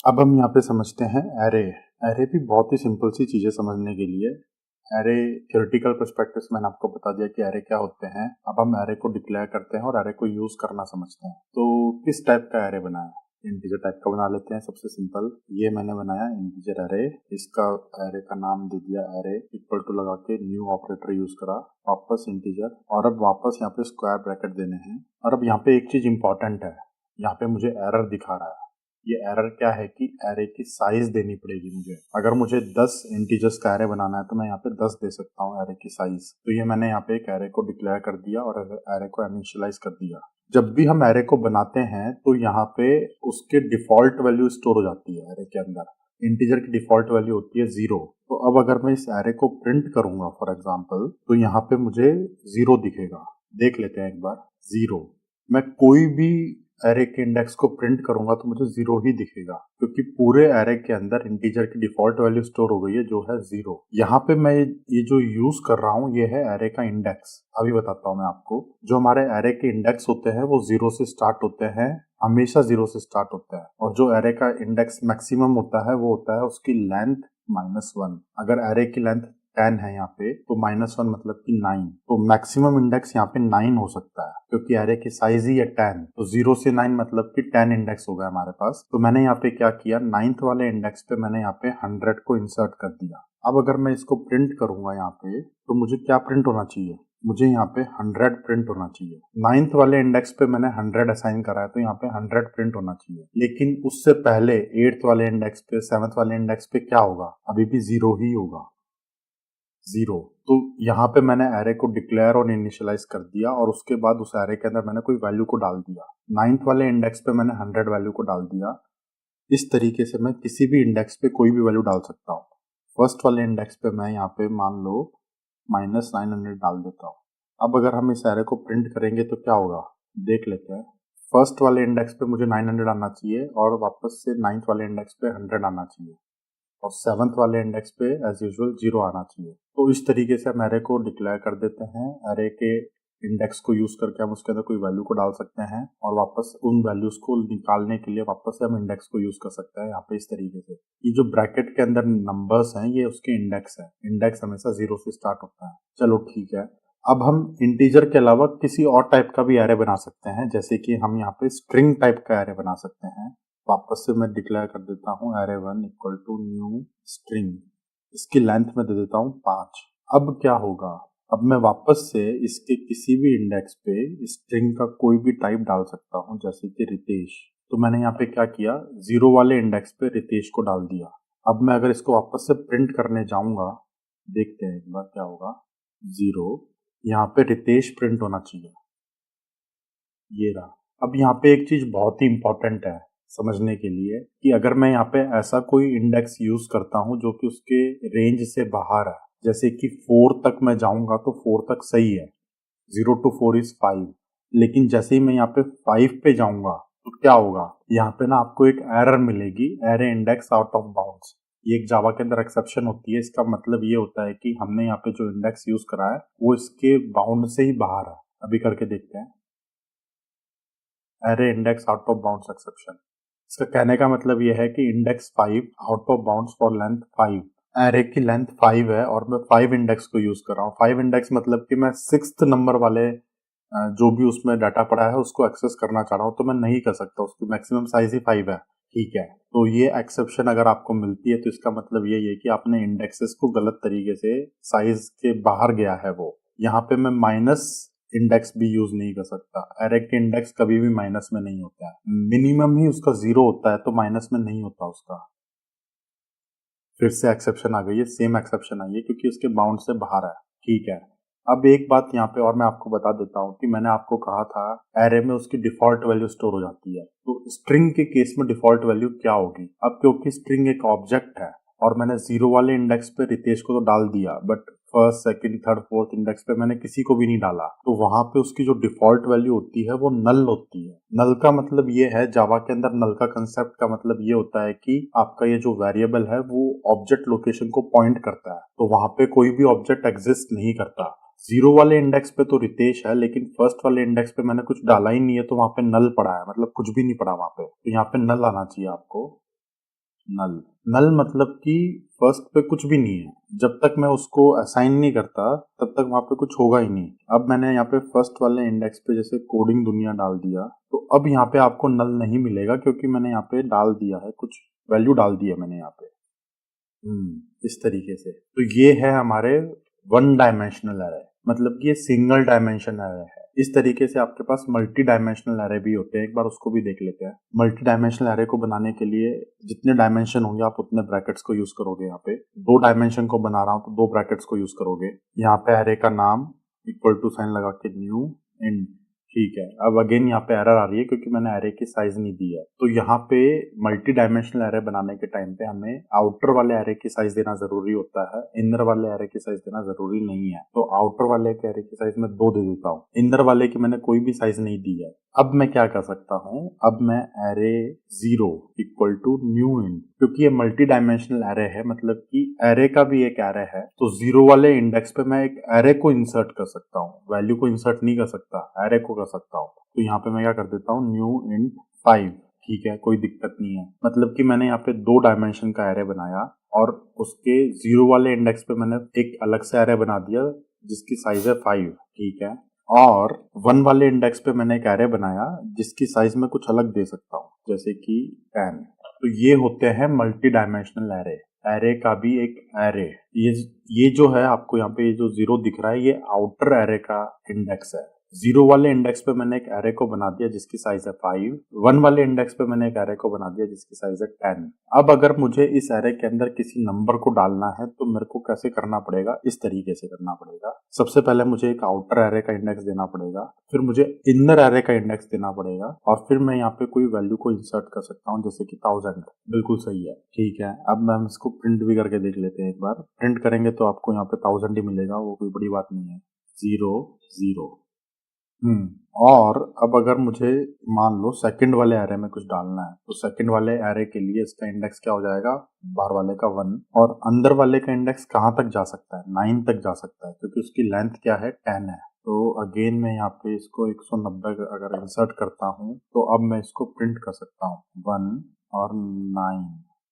अब हम यहाँ पे समझते हैं एरे। एरे भी बहुत ही सिंपल सी चीजें समझने के लिए। एरे थ्योरेटिकल पर्सपेक्टिव से मैंने आपको बता दिया कि एरे क्या होते हैं। अब हम एरे को डिक्लेयर करते हैं और एरे को यूज करना समझते हैं। तो किस टाइप का एरे बनाया? इंटीजर टाइप का बना लेते हैं। सबसे सिंपल ये मैंने बनाया इंटीजर एरे। इसका एरे का नाम दे दिया एरे, इक्वल टू लगा के न्यू ऑपरेटर यूज करा, वापस इंटीजर, और अब वापस यहाँ पे स्क्वायर ब्रैकेट देने हैं। और अब यहाँ पे एक चीज इंपॉर्टेंट है, यहाँ पे मुझे एरर दिखा रहा है। ये एरर क्या है कि एरे की साइज देनी पड़ेगी मुझे। अगर मुझे 10 इंटीजर्स का एरे बनाना है तो मैं यहाँ पे 10 दे सकता हूँ एरे की साइज। तो ये मैंने यहाँ पे एक एरे को डिक्लेयर कर दिया और एरे को इनिशियलाइज कर दिया। जब भी हम एरे को बनाते हैं तो यहाँ पे उसके डिफॉल्ट वैल्यू स्टोर हो जाती है एरे के अंदर। इंटीजर की डिफॉल्ट वैल्यू होती है 0। तो अब अगर मैं इस एरे को प्रिंट करूंगा फॉर एग्जाम्पल, तो यहाँ पे मुझे 0 दिखेगा। देख लेते हैं एक बार। 0। मैं कोई भी एरे के इंडेक्स को प्रिंट करूंगा तो मुझे 0 ही दिखेगा, क्योंकि पूरे एरे के अंदर इंटीजर की डिफॉल्ट वैल्यू स्टोर हो गई है जो है 0। यहाँ पे मैं ये जो यूज कर रहा हूँ ये है एरे का इंडेक्स। अभी बताता हूँ मैं आपको। जो हमारे एरे के इंडेक्स होते हैं वो 0 से स्टार्ट होते हैं, हमेशा 0 से स्टार्ट होता है। और जो एरे का इंडेक्स मैक्सिमम होता है वो होता है उसकी लेंथ -1। अगर एरे की लेंथ 10 है यहाँ पे तो -1 मतलब कि 9। तो मैक्सिमम इंडेक्स यहाँ पे 9 हो सकता है, क्योंकि एरे की साइज ही है 10। तो 0 से 9 मतलब कि 10 इंडेक्स हो गया हमारे पास। तो मैंने यहाँ पे क्या किया, 9th वाले इंडेक्स पे मैंने यहाँ पे 100 को इंसर्ट कर दिया। अब अगर मैं इसको प्रिंट करूंगा यहाँ पे, तो मुझे क्या प्रिंट होना चाहिए? मुझे यहाँ पे 100 प्रिंट होना चाहिए। 9th वाले इंडेक्स पे मैंने 100 असाइन करा है तो यहाँ पे 100 प्रिंट होना चाहिए। लेकिन उससे पहले 8th वाले इंडेक्स पे, 7th वाले इंडेक्स पे क्या होगा? अभी भी 0 ही होगा। 0। तो यहाँ पे मैंने एरे को डिक्लेयर और इनिशियलाइज कर दिया और उसके बाद उस एरे के अंदर मैंने कोई वैल्यू को डाल दिया। 9th वाले इंडेक्स पे मैंने 100 वैल्यू को डाल दिया। इस तरीके से मैं किसी भी इंडेक्स पे कोई भी वैल्यू डाल सकता हूँ। फर्स्ट वाले इंडेक्स पे मैं यहाँ पे मान लो -900 डाल देता हूँ। अब अगर हम इस एरे को प्रिंट करेंगे तो क्या होगा, देख लेते हैं। फर्स्ट वाले इंडेक्स पे मुझे 900 आना चाहिए और वापस से 9th वाले इंडेक्स पे 100 आना चाहिए, और 7th वाले इंडेक्स पे एज यूजुअल 0 आना चाहिए। तो इस तरीके से हम एरे को डिक्लेयर कर देते हैं। एरे के इंडेक्स को यूज करके हम उसके अंदर कोई वैल्यू को डाल सकते हैं और वापस उन वैल्यूज को निकालने के लिए वापस से हम इंडेक्स को यूज कर सकते हैं यहाँ पे इस तरीके से। ये जो ब्रैकेट के अंदर नंबर्स हैं ये उसके इंडेक्स है। इंडेक्स हमेशा 0 से स्टार्ट होता है। चलो ठीक है। अब हम इंटीजर के अलावा किसी और टाइप का भी एरे बना सकते हैं, जैसे कि हम यहाँ पे स्ट्रिंग टाइप का एरे बना सकते हैं। वापस से मैं डिक्लेयर कर देता हूँ array1 equal to new string. इसकी लेंथ में दे देता हूँ 5। अब क्या होगा, अब मैं वापस से इसके किसी भी इंडेक्स पे स्ट्रिंग का कोई भी टाइप डाल सकता हूँ, जैसे कि रितेश। तो मैंने यहाँ पे क्या किया, 0 वाले इंडेक्स पे रितेश को डाल दिया। अब मैं अगर इसको वापस से प्रिंट करने जाऊंगा, देखते हैं एक बार क्या होगा। 0, यहाँ पे रितेश प्रिंट होना चाहिए, ये रहा। अब यहाँ पे एक चीज बहुत ही इंपॉर्टेंट है समझने के लिए, कि अगर मैं यहाँ पे ऐसा कोई इंडेक्स यूज करता हूँ जो कि उसके रेंज से बाहर है, जैसे कि 4 तक मैं जाऊंगा तो 4 तक सही है, 0 to 4 इज 5। लेकिन जैसे ही मैं यहाँ पे 5 पे जाऊंगा तो क्या होगा, यहाँ पे ना आपको एक एरर मिलेगी, array index out of bounds. ये एक जावा के अंदर एक्सेप्शन होती है। इसका मतलब ये होता है कि हमने यहाँ पे जो इंडेक्स यूज करा है वो इसके बाउंड से ही बाहर है। अभी करके देखते हैं, array index out of bounds exception. इसका कहने का मतलब यह है कि index 5 out of bounds for length 5। Array की लेंथ 5 है और मैं 5 इंडेक्स को यूज कर रहा हूँ। 5 इंडेक्स मतलब कि मैं 6th नंबर वाले जो भी उसमें डाटा पड़ा है उसको एक्सेस करना चाह रहा हूँ, तो मैं नहीं कर सकता। उसकी मैक्सिमम साइज ही 5 है। ठीक है, तो ये एक्सेप्शन अगर आपको मिलती है तो इसका मतलब यही है कि आपने इंडेक्सेस को गलत तरीके से, साइज के बाहर गया है वो। यहाँ पे मैं माइनस इंडेक्स भी यूज नहीं कर सकता। एरे के इंडेक्स कभी भी माइनस में नहीं होता है, मिनिमम ही उसका 0 होता है, तो माइनस में नहीं होता उसका। फिर से एक्सेप्शन आ गई है, सेम एक्सेप्शन आई है क्योंकि उसके बाउंड से बाहर है। ठीक है, अब एक बात यहाँ पे और मैं आपको बता देता हूँ कि मैंने आपको कहा था एरे में उसकी डिफॉल्ट वैल्यू स्टोर हो जाती है। तो स्ट्रिंग के केस में डिफॉल्ट वैल्यू क्या होगी? अब क्योंकि स्ट्रिंग एक ऑब्जेक्ट है और मैंने 0 वाले इंडेक्स पे रितेश को तो डाल दिया, but first, second, third, fourth index पे मैंने किसी को भी नहीं डाला, तो वहां पे उसकी जो डिफॉल्ट वैल्यू होती है वो नल होती है। नल का मतलब ये है, जावा के अंदर नल का कंसेप्ट का मतलब ये होता है कि आपका ये जो वेरिएबल है वो ऑब्जेक्ट लोकेशन को पॉइंट करता है, तो वहां पे कोई भी ऑब्जेक्ट एग्जिस्ट नहीं करता। 0 वाले इंडेक्स पे तो रितेश है, लेकिन फर्स्ट वाले इंडेक्स पे मैंने कुछ डाला ही नहीं है, तो वहां पे नल पड़ा है, मतलब कुछ भी नहीं पड़ा वहां पे। तो यहाँ पे नल आना चाहिए आपको। नल। नल मतलब कि फर्स्ट पे कुछ भी नहीं है, जब तक मैं उसको असाइन नहीं करता तब तक वहां पे कुछ होगा ही नहीं। अब मैंने यहाँ पे फर्स्ट वाले इंडेक्स पे जैसे कोडिंग दुनिया डाल दिया, तो अब यहाँ पे आपको नल नहीं मिलेगा क्योंकि मैंने यहाँ पे डाल दिया है, कुछ वैल्यू डाल दी है मैंने यहाँ पे। इस तरीके से तो ये है हमारे वन डायमेंशनल एरे, मतलब कि ये सिंगल डायमेंशन एरे है। इस तरीके से आपके पास मल्टी डायमेंशनल एरे भी होते हैं, एक बार उसको भी देख लेते हैं। मल्टी डायमेंशनल एरे को बनाने के लिए जितने डायमेंशन होंगे आप उतने ब्रैकेट्स को यूज करोगे। यहाँ पे 2 डायमेंशन को बना रहा हूँ तो 2 ब्रैकेट्स को यूज करोगे। यहाँ पे एरे का नाम इक्वल टू साइन लगा के न्यू इंट, ठीक है। अब अगेन यहाँ पे एरर आ रही है क्योंकि मैंने एरे की साइज नहीं दी है। तो यहाँ पे मल्टी डायमेंशनल एरे बनाने के टाइम पे हमें आउटर वाले एरे की साइज देना जरूरी होता है, इनर वाले एरे की साइज देना जरूरी नहीं है। तो आउटर वाले के एरे की साइज मैं 2 दे देता हूँ, इनर वाले की मैंने कोई भी साइज नहीं दी है। अब मैं क्या कर सकता हूँ, अब मैं array 0 equal to new int, क्योंकि ये मल्टी डायमेंशनल एरे है, मतलब कि एरे का भी एक एरे है, तो 0 वाले इंडेक्स पे मैं एक एरे को इंसर्ट कर सकता हूँ, वैल्यू को इंसर्ट नहीं कर सकता, एरे को कर सकता हूँ। तो यहाँ पे मैं क्या कर देता हूँ, न्यू इंट 5, ठीक है, कोई दिक्कत नहीं है। मतलब कि मैंने यहाँ पे 2 डायमेंशन का एरे बनाया और उसके 0 वाले इंडेक्स पे मैंने एक अलग से एरे बना दिया जिसकी साइज है 5, ठीक है। और 1 वाले इंडेक्स पे मैंने एक एरे बनाया जिसकी साइज में कुछ अलग दे सकता हूँ, जैसे कि 10। तो ये होते हैं मल्टी डायमेंशनल एरे। एरे का भी एक एरे, ये जो है आपको यहाँ पे ये जो 0 दिख रहा है ये आउटर एरे का इंडेक्स है। 0 वाले इंडेक्स पे मैंने एक एरे को बना दिया जिसकी साइज है 5, 1 वाले इंडेक्स पे मैंने एक एरे को बना दिया जिसकी साइज है 10। अब अगर मुझे इस एरे के अंदर किसी नंबर को डालना है तो मेरे को कैसे करना पड़ेगा, इस तरीके से करना पड़ेगा। सबसे पहले मुझे एक आउटर एरे का इंडेक्स देना पड़ेगा, फिर मुझे इनर एरे का इंडेक्स देना पड़ेगा, और फिर मैं यहाँ पे कोई वैल्यू को इंसर्ट कर सकता हूँ जैसे कि 1000। बिल्कुल सही है, ठीक है। अब हम इसको प्रिंट भी करके देख लेते हैं। एक बार प्रिंट करेंगे तो आपको यहाँ पे 1000 ही मिलेगा, वो कोई बड़ी बात नहीं है। 0 0। और अब अगर मुझे मान लो सेकंड वाले एरे में कुछ डालना है तो सेकंड वाले एरे के लिए इसका इंडेक्स क्या हो जाएगा, बाहर वाले का 1, और अंदर वाले का इंडेक्स कहाँ तक जा सकता है, 9 तक जा सकता है क्योंकि उसकी लेंथ क्या है, 10 है। तो अगेन मैं यहाँ पे इसको 190 अगर इंसर्ट करता हूँ तो अब मैं इसको प्रिंट कर सकता हूँ 1 और 9।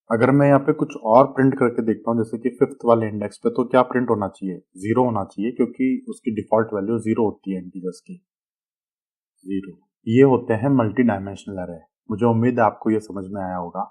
अगर मैं यहाँ पे कुछ और प्रिंट करके देखता हूँ जैसे कि 5th वाले इंडेक्स पे, तो क्या प्रिंट होना चाहिए, 0 होना चाहिए क्योंकि उसकी डिफॉल्ट वैल्यू 0 होती है इंटीजर्स की, 0। ये होते हैं मल्टी डायमेंशनल एरे। मुझे उम्मीद है आपको ये समझ में आया होगा।